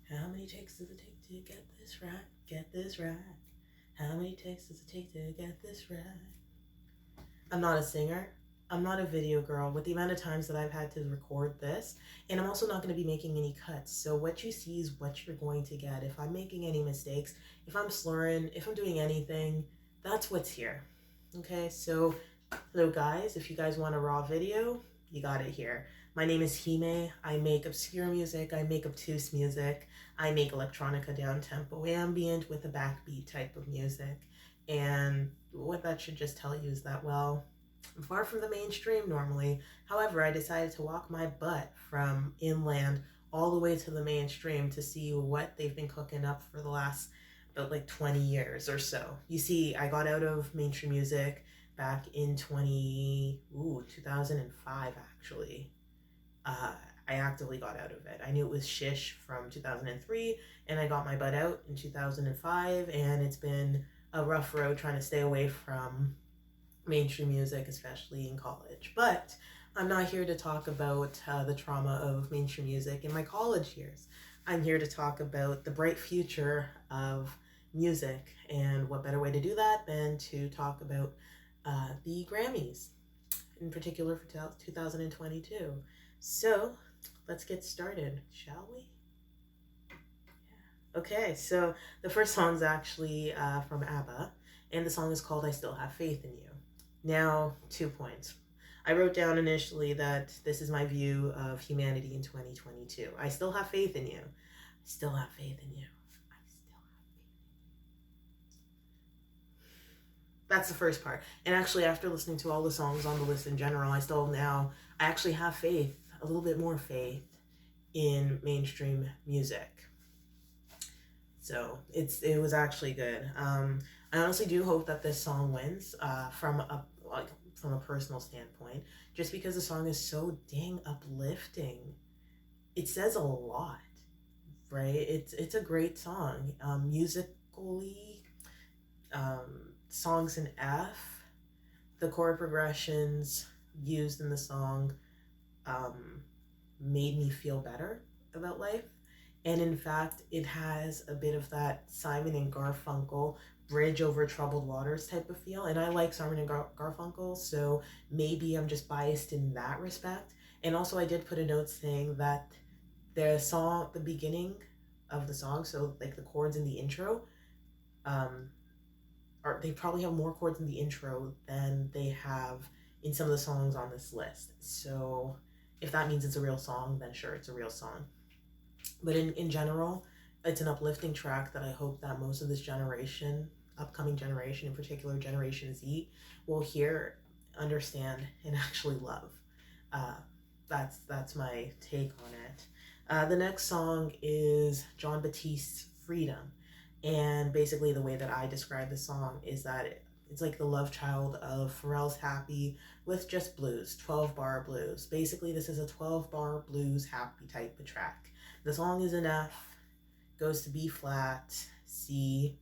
How many takes does it take to get this right? Get this right. How many takes does it take to get this right? I'm not a singer. I'm not a video girl. With the amount of times that I've had to record this, and I'm also not going to be making any cuts. So what you see is what you're going to get. If I'm making any mistakes, if I'm slurring, if I'm doing anything, that's what's here. Okay, so hello guys. If you guys want a raw video, you got it here. My name is Hime. I make obscure music. I make obtuse music. I make electronica down-tempo ambient with a backbeat type of music. And what that should just tell you is that, well, I'm far from the mainstream normally. However, I decided to walk my butt from inland all the way to the mainstream to see what they've been cooking up for the last about like 20 years or so. You see, I got out of mainstream music back in 2005 actually. I actively got out of it. I knew it was shish from 2003, and I got my butt out in 2005, and it's been a rough road trying to stay away from mainstream music, especially in college. But I'm not here to talk about the trauma of mainstream music in my college years. I'm here to talk about the bright future of music, and what better way to do that than to talk about the Grammys, in particular for 2022. So let's get started, shall we? Yeah. Okay, so the first song's actually from ABBA, and the song is called I Still Have Faith in You. Now, 2 points. I wrote down initially that this is my view of humanity in 2022. I still have faith in you. I still have faith in you. I still have faith in you. That's the first part. And actually, after listening to all the songs on the list in general, I actually have faith, a little bit more faith in mainstream music. So it was actually good. I honestly do hope that this song wins from a personal standpoint, just because the song is so dang uplifting. It says a lot, right? It's a great song. Musically, songs in F, the chord progressions used in the song made me feel better about life. And in fact, it has a bit of that Simon and Garfunkel bridge over troubled waters type of feel. And I like Simon and Garfunkel, so maybe I'm just biased in that respect. And also I did put a note saying that the beginning of the song, so like the chords in the intro, they probably have more chords in the intro than they have in some of the songs on this list. So if that means it's a real song, then sure, it's a real song. But in general, it's an uplifting track that I hope that most of this generation, upcoming generation, in particular Generation Z, will hear, understand, and actually love. That's my take on it. The next song is Jon Batiste's Freedom. And basically the way that I describe the song is that it's like the love child of Pharrell's Happy with just blues, 12-bar blues. Basically, this is a 12-bar blues happy type of track. The song is in F, goes to B flat, C,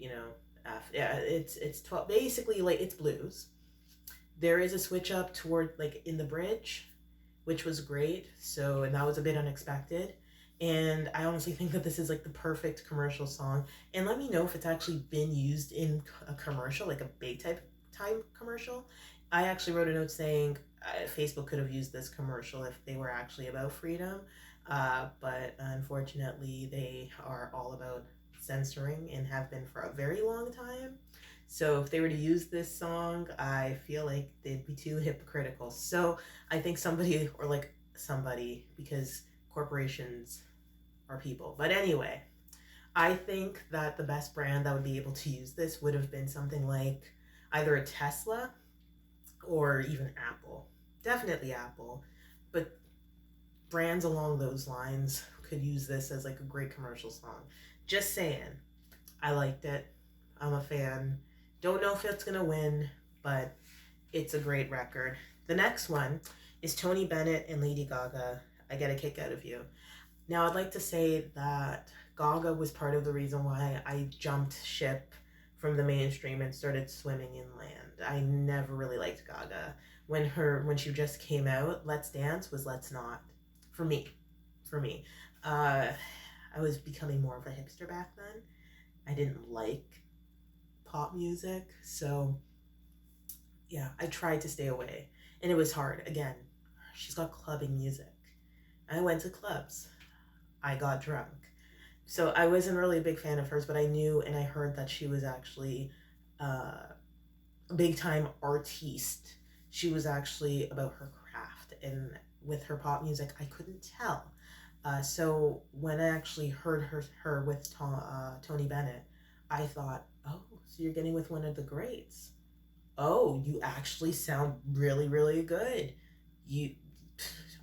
F. Yeah, it's 12. Basically, like, it's blues. There is a switch up toward, like, in the bridge, which was great. So, and that was a bit unexpected. And I honestly think that this is like the perfect commercial song. And let me know if it's actually been used in a commercial, like a big time commercial. I actually wrote a note saying Facebook could have used this commercial if they were actually about freedom. But unfortunately, they are all about censoring and have been for a very long time. So if they were to use this song, I feel like they'd be too hypocritical. So I think somebody, because corporations are people. But anyway, I think that the best brand that would be able to use this would have been something like either a Tesla or even Apple. Definitely Apple. But brands along those lines could use this as like a great commercial song. Just saying. I liked it. I'm a fan. Don't know if it's gonna win, but it's a great record. The next one is Tony Bennett and Lady Gaga, I Get a Kick Out of You. Now, I'd like to say that Gaga was part of the reason why I jumped ship from the mainstream and started swimming inland. I never really liked Gaga. When she just came out, Let's Dance was Let's Not. For me. I was becoming more of a hipster back then. I didn't like pop music, so yeah, I tried to stay away. And it was hard. Again, she's got clubbing music. I went to clubs. I got drunk. So I wasn't really a big fan of hers, but I knew and I heard that she was actually a big time artiste. She was actually about her craft, and with her pop music, I couldn't tell. So when I actually heard her with Tony Bennett, I thought, oh, so you're getting with one of the greats. Oh, you actually sound really, really good. You,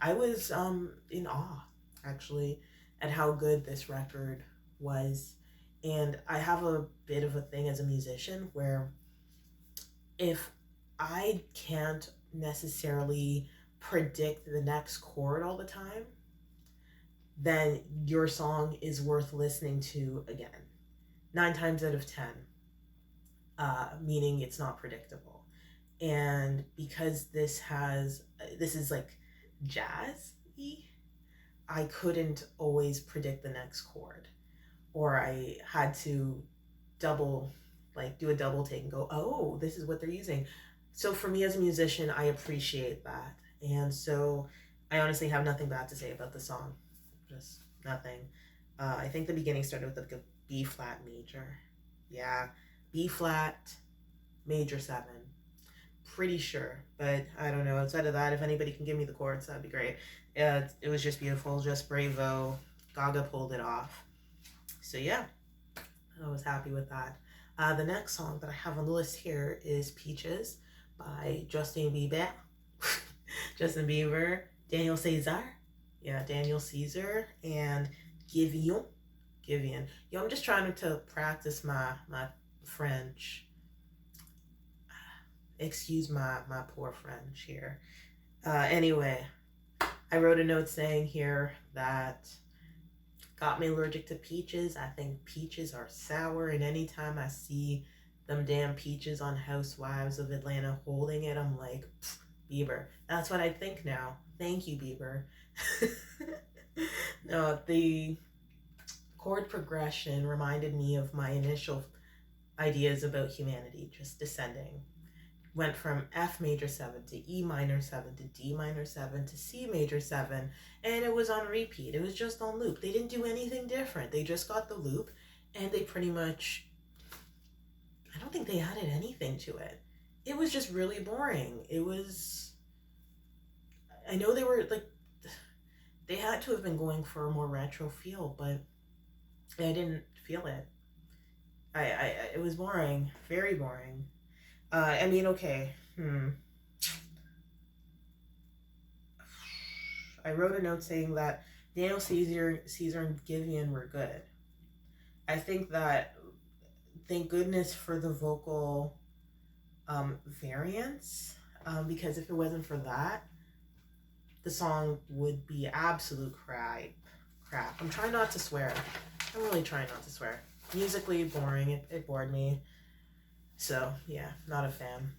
I was in awe actually at how good this record was, and I have a bit of a thing as a musician where if I can't necessarily predict the next chord all the time, then your song is worth listening to again. 9 times out of 10, meaning it's not predictable. And because this is like jazz-y, I couldn't always predict the next chord, or I had to double, like do a double take and go, oh, this is what they're using. So for me as a musician, I appreciate that. And so I honestly have nothing bad to say about the song. Just nothing. I think the beginning started with a B flat major. Yeah, B flat major 7. Pretty sure, but I don't know. Outside of that, if anybody can give me the chords, that'd be great. It was just beautiful, just bravo. Gaga pulled it off. So yeah, I was happy with that. The next song that I have on the list here is Peaches by Justin Bieber. Justin Bieber, Daniel Caesar. Yeah, Daniel Caesar and Givian. Givian. Yo, I'm just trying to practice my French. Excuse my poor French here. Anyway, I wrote a note saying here that got me allergic to peaches. I think peaches are sour, and anytime I see them damn peaches on Housewives of Atlanta holding it, I'm like, Bieber. That's what I think now. Thank you, Bieber. No, the chord progression reminded me of my initial ideas about humanity, just descending. Went from F major 7 to E minor 7 to D minor 7 to C major 7, and it was on repeat. It was just on loop. They didn't do anything different. They just got the loop, and they pretty much, I don't think they added anything to it. It was just really boring. It was, I know they were like, they had to have been going for a more retro feel, but I didn't feel it. It was boring, very boring. I mean, okay. I wrote a note saying that Daniel Caesar and Givian were good. I think that, thank goodness for the vocal variance, because if it wasn't for that, the song would be absolute crap. I'm trying not to swear. I'm really trying not to swear. Musically boring. It bored me. So, yeah, not a fan.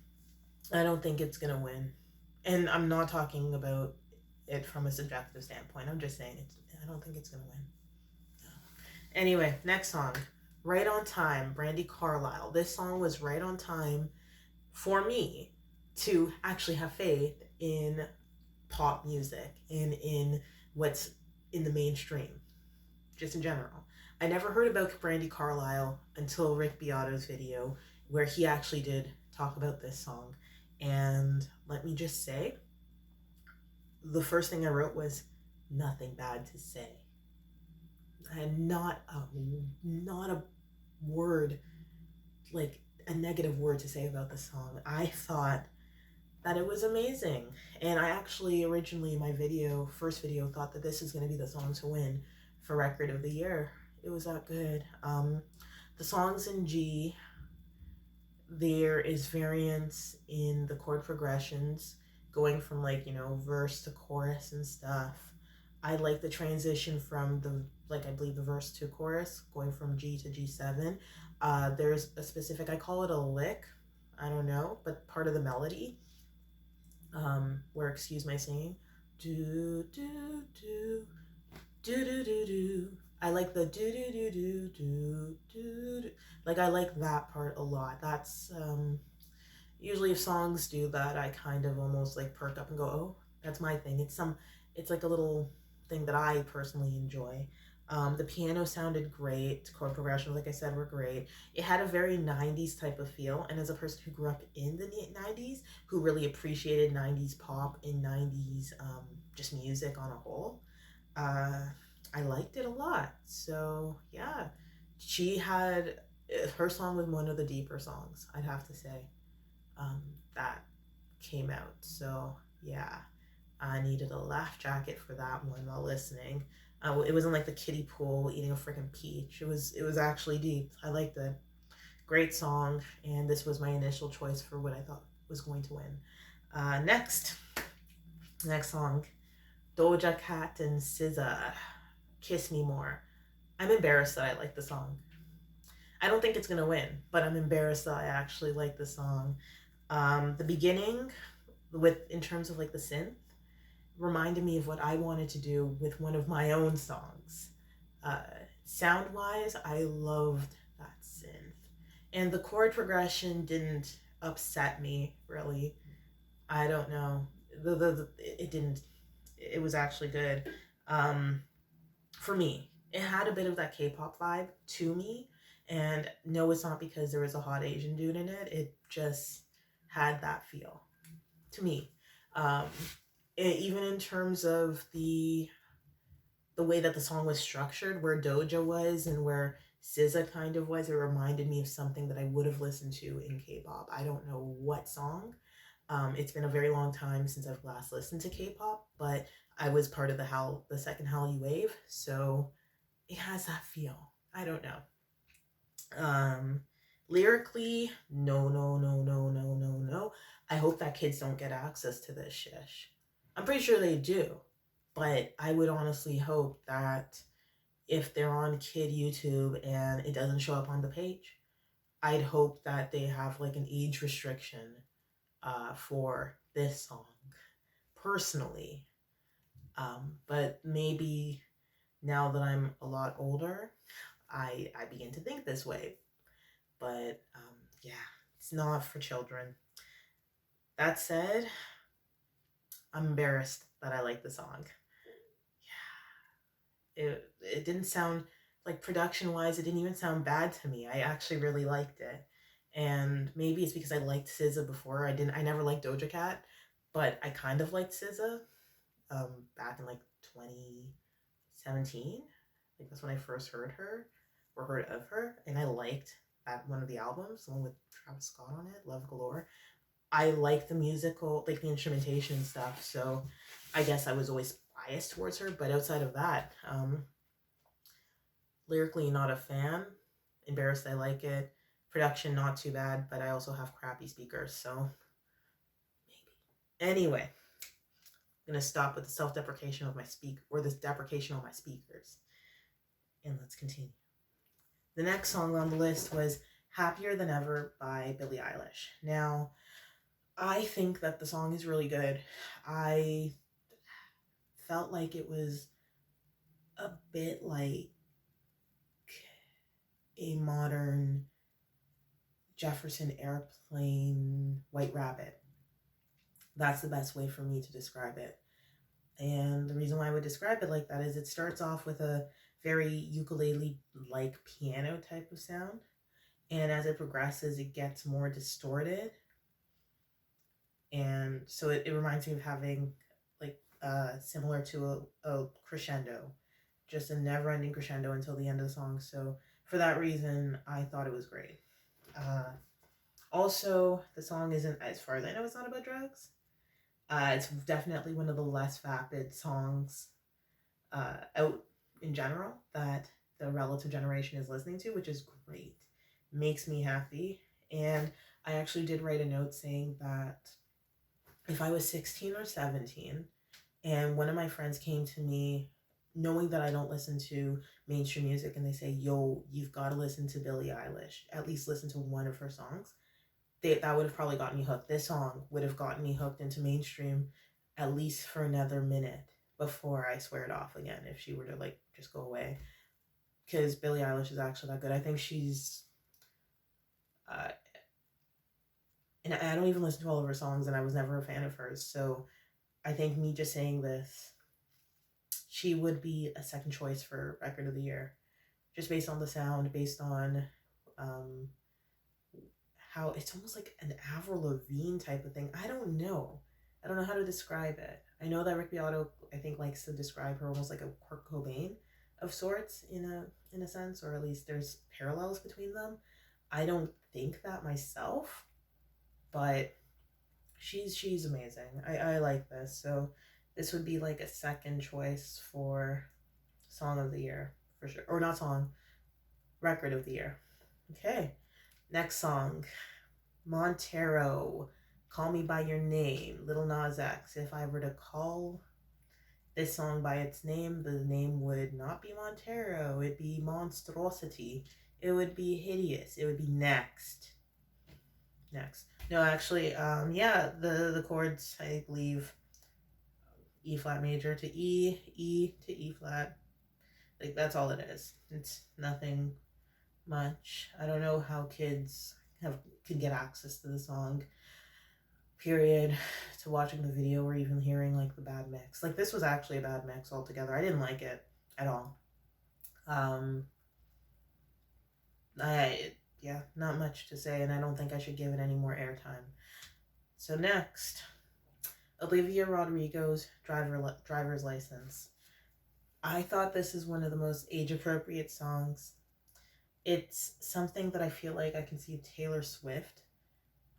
I don't think it's going to win. And I'm not talking about it from a subjective standpoint. I'm just saying I don't think it's going to win. Anyway, next song. Right on Time, Brandi Carlile. This song was right on time for me to actually have faith in pop music and in what's in the mainstream, just in general. I never heard about Brandi Carlile until Rick Beato's video, where he actually did talk about this song. And let me just say, the first thing I wrote was nothing bad to say. I had not a word, like a negative word to say about the song. I thought that it was amazing. And I actually originally, my first video, thought that this is going to be the song to win for Record of the Year. It was that good. The song's in G. There is variance in the chord progressions, going from verse to chorus and stuff. I like the transition from I believe the verse to chorus, going from G to G7. There's a specific, I call it a lick, I don't know, but part of the melody, where, excuse my singing, do do do do do do do. I like the do do do do do do. Like I like that part a lot. That's usually if songs do that, I kind of almost like perk up and go, "Oh, that's my thing." It's like a little thing that I personally enjoy. The piano sounded great. Chord progressions, like I said, were great. It had a very '90s type of feel, and as a person who grew up in the '90s, who really appreciated '90s pop and '90s just music on a whole, uh, I liked it a lot. So yeah, she had her song was one of the deeper songs, I'd have to say, um, that came out. So yeah, I needed a laugh jacket for that one while listening. It wasn't like the kiddie pool eating a freaking peach. It was actually deep. I liked it. Great song, and this was my initial choice for what I thought was going to win. Next song, Doja Cat and SZA, "Kiss Me More." I'm embarrassed that I like the song. I don't think it's gonna win, but I'm embarrassed that I actually like the song. The beginning, with in terms of like the synth, reminded me of what I wanted to do with one of my own songs. Uh, Sound wise, I loved that synth, and the chord progression didn't upset me really. I don't know. It didn't. It was actually good. Um, for me, it had a bit of that K-pop vibe to me, and no, it's not because there was a hot Asian dude in it. It just had that feel to me. Um, Even in terms of the way that the song was structured, where Doja was and where SZA kind of was, it reminded me of something that I would have listened to in K-pop. I don't know what song. It's been a very long time since I've last listened to K-pop, but I was part of the second Hallyu wave, so it has that feel. I don't know. Um, Lyrically, no, no, no, no, no, no, no. I hope that kids don't get access to this shish. I'm pretty sure they do, but I would honestly hope that if they're on kid YouTube and it doesn't show up on the page, I'd hope that they have like an age restriction for this song, personally. But maybe now that I'm a lot older, I begin to think this way. But yeah, it's not for children. That said, I'm embarrassed that I like the song. It didn't sound like, production wise, it didn't even sound bad to me. I actually really liked it. And maybe it's because I liked SZA before. I never liked Doja Cat, but I kind of liked SZA back in like 2017. I think that's when I first heard her or heard of her, and I liked that one of the albums, the one with Travis Scott on it, Love Galore. I like the musical, like the instrumentation and stuff. So I guess I was always biased towards her. But outside of that, lyrically, not a fan. Embarrassed I like it. Production, not too bad. But I also have crappy speakers, so maybe. Anyway, I'm gonna stop with the self-deprecation of my this deprecation on my speakers, and let's continue. The next song on the list was "Happier Than Ever" by Billie Eilish. Now, I think that the song is really good. I felt like it was a bit like a modern Jefferson Airplane White Rabbit. That's the best way for me to describe it. And the reason why I would describe it like that is it starts off with a very ukulele-like piano type of sound. And as it progresses, it gets more distorted. And so it reminds me of having like similar to a crescendo, just a never-ending crescendo until the end of the song. So for that reason, I thought it was great. Also, the song isn't, as far as I know, it's not about drugs. It's definitely one of the less vapid songs out in general that the relative generation is listening to, which is great. Makes me happy. And I actually did write a note saying that if I was 16 or 17 and one of my friends came to me knowing that I don't listen to mainstream music and they say, "Yo, you've got to listen to Billie Eilish, at least listen to one of her songs," that would have probably gotten me hooked. This song would have gotten me hooked into mainstream at least for another minute before I swear it off again if she were to like just go away. because Billie Eilish is actually that good. I think she's, uh, and I don't even listen to all of her songs, and I was never a fan of hers. So I think me just saying this, she would be a second choice for record of the year, just based on the sound, based on um, how it's almost like an Avril Lavigne type of thing. I don't know. I don't know how to describe it. I know that Rick Beato, I think, likes to describe her almost like a Kurt Cobain of sorts in a sense, or at least there's parallels between them. I don't think that myself, but she's amazing. I like this. So this would be like a second choice for song of the year for sure. Or not song, record of the year. Okay. Next song. Montero, Call Me By Your Name, Lil Nas X. If I were to call this song by its name, the name would not be Montero. It'd be Monstrosity. It would be hideous. It would be next. No, actually, yeah, the chords, I believe, E flat major to E to E flat. Like, that's all it is. It's nothing much. I don't know how kids can get access to the song, period, to watching the video or even hearing like the bad mix. Like, this was actually a bad mix altogether. I didn't like it at all. Yeah, not much to say, and I don't think I should give it any more airtime. So next, Olivia Rodrigo's Driver's License. I thought this is one of the most age-appropriate songs. It's something that I feel like I can see Taylor Swift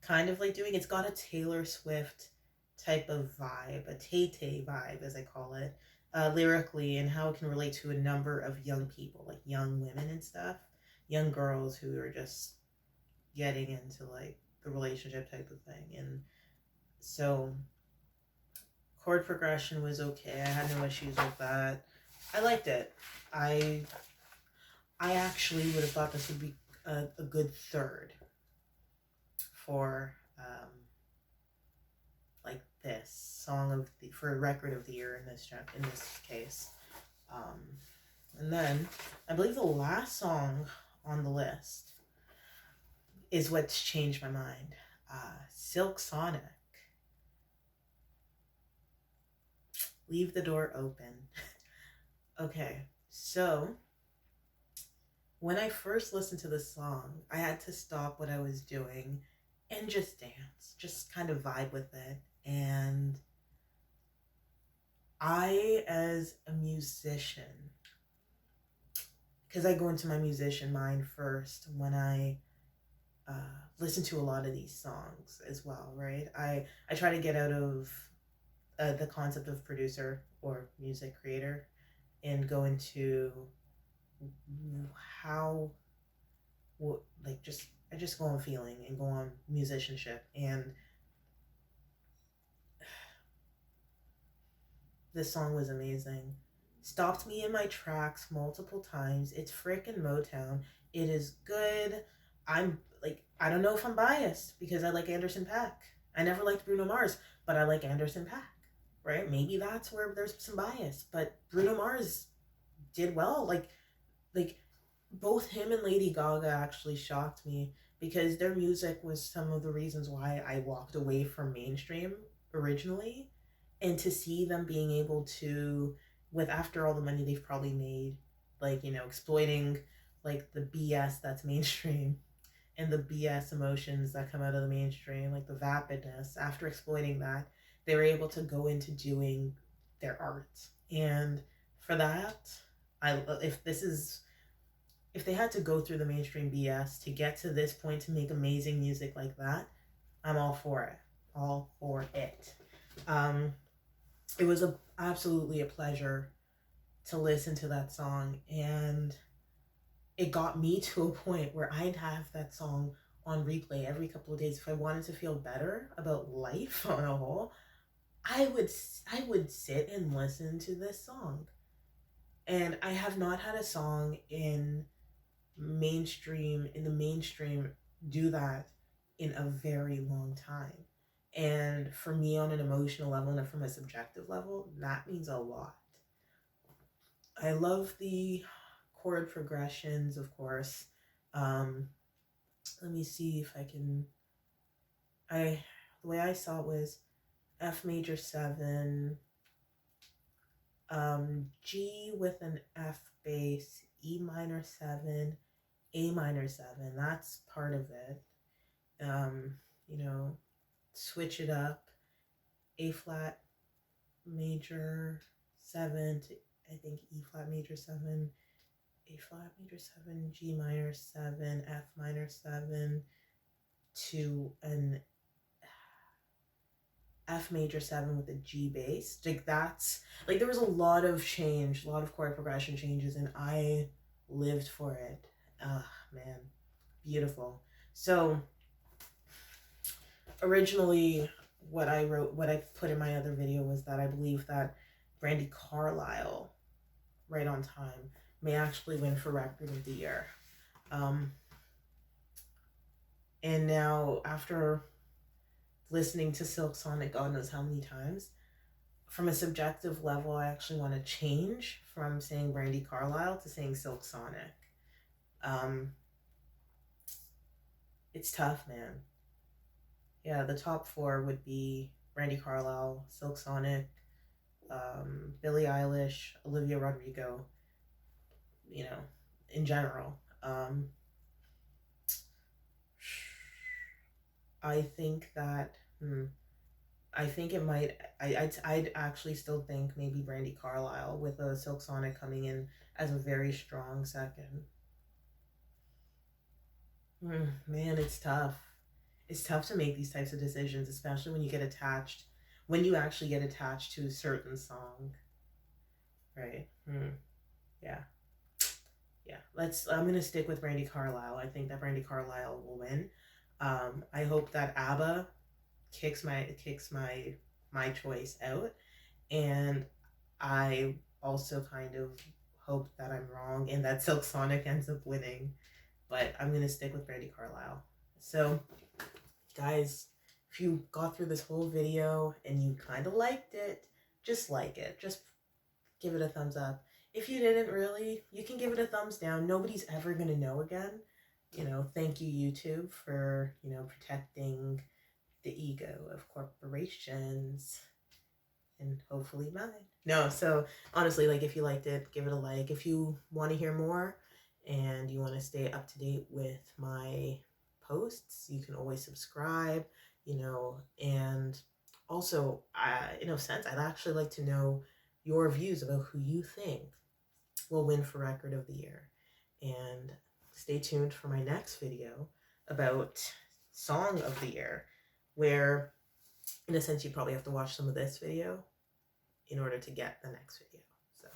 kind of like doing. It's got a Taylor Swift type of vibe, a Tay-Tay vibe, as I call it, lyrically, and how it can relate to a number of young people, like young women and stuff, young girls who are just getting into like the relationship type of thing. And so chord progression was okay. I had no issues with that. I liked it. I actually would have thought this would be a good third for like this song of the for record of the year in this case. And then I believe the last song on the list is what's changed my mind. Silk Sonic. Leave the Door Open. Okay, so when I first listened to this song, I had to stop what I was doing and just dance, just kind of vibe with it. And I, as a musician, because I go into my musician mind first when I listen to a lot of these songs as well, right? I try to get out of the concept of producer or music creator and go into how, like, I just go on feeling and go on musicianship. And this song was amazing. Stopped me in my tracks multiple times. It's frickin' Motown. It is good. I'm like, I don't know if I'm biased because I like Anderson .Paak. I never liked Bruno Mars, but I like Anderson .Paak, right? Maybe that's where there's some bias, but Bruno Mars did well. Like both him and Lady Gaga actually shocked me because their music was some of the reasons why I walked away from mainstream originally. And to see them being able to, with after all the money they've probably made, like, you know, exploiting like the BS that's mainstream and the BS emotions that come out of the mainstream, like the vapidness, after exploiting that, they were able to go into doing their art. And for that, if they had to go through the mainstream BS to get to this point to make amazing music like that, I'm all for it. All for it. It was absolutely a pleasure to listen to that song, and it got me to a point where I'd have that song on replay every couple of days. If I wanted to feel better about life on a whole, I would sit and listen to this song. And I have not had a song in the mainstream do that in a very long time. And for me, on an emotional level and from a subjective level, that means a lot. I love the chord progressions, of course. Let me see if I can. The way I saw it was F major 7, G with an F bass, E minor 7, A minor 7. That's part of it. You know, switch it up. A flat major 7 to, I think, E flat major 7, A flat major 7, G minor 7, F minor 7 to an F major 7 with a G bass. Like, that's like, there was a lot of change, a lot of chord progression changes, and I lived for it. Man, beautiful. So originally, what I put in my other video was that I believe that Brandi Carlile, Right on Time, may actually win for Record of the Year. And now, after listening to Silk Sonic God knows how many times, from a subjective level, I actually want to change from saying Brandi Carlile to saying Silk Sonic. It's tough, man. Yeah, the top 4 would be Brandi Carlile, Silk Sonic, Billie Eilish, Olivia Rodrigo, you know, in general. I think that, I think it might, I'd actually still think maybe Brandi Carlile, with a Silk Sonic coming in as a very strong second. Man, it's tough. It's tough to make these types of decisions, especially when you actually get attached to a certain song, right? Yeah. I'm gonna stick with Brandi Carlile. I think that Brandi Carlile will win. I hope that ABBA kicks my choice out, and I also kind of hope that I'm wrong and that Silk Sonic ends up winning, but I'm gonna stick with Brandi Carlile. So, guys, if you got through this whole video and you kind of liked it, just like it. Just give it a thumbs up. If you didn't really, you can give it a thumbs down. Nobody's ever going to know again. Thank you, YouTube, for, protecting the ego of corporations and hopefully mine. No, so honestly, like, if you liked it, give it a like. If you want to hear more and you want to stay up to date with my posts, you can always subscribe, and also, in a sense, I'd actually like to know your views about who you think will win for Record of the Year. And stay tuned for my next video about Song of the Year, where, in a sense, you probably have to watch some of this video in order to get the next video. So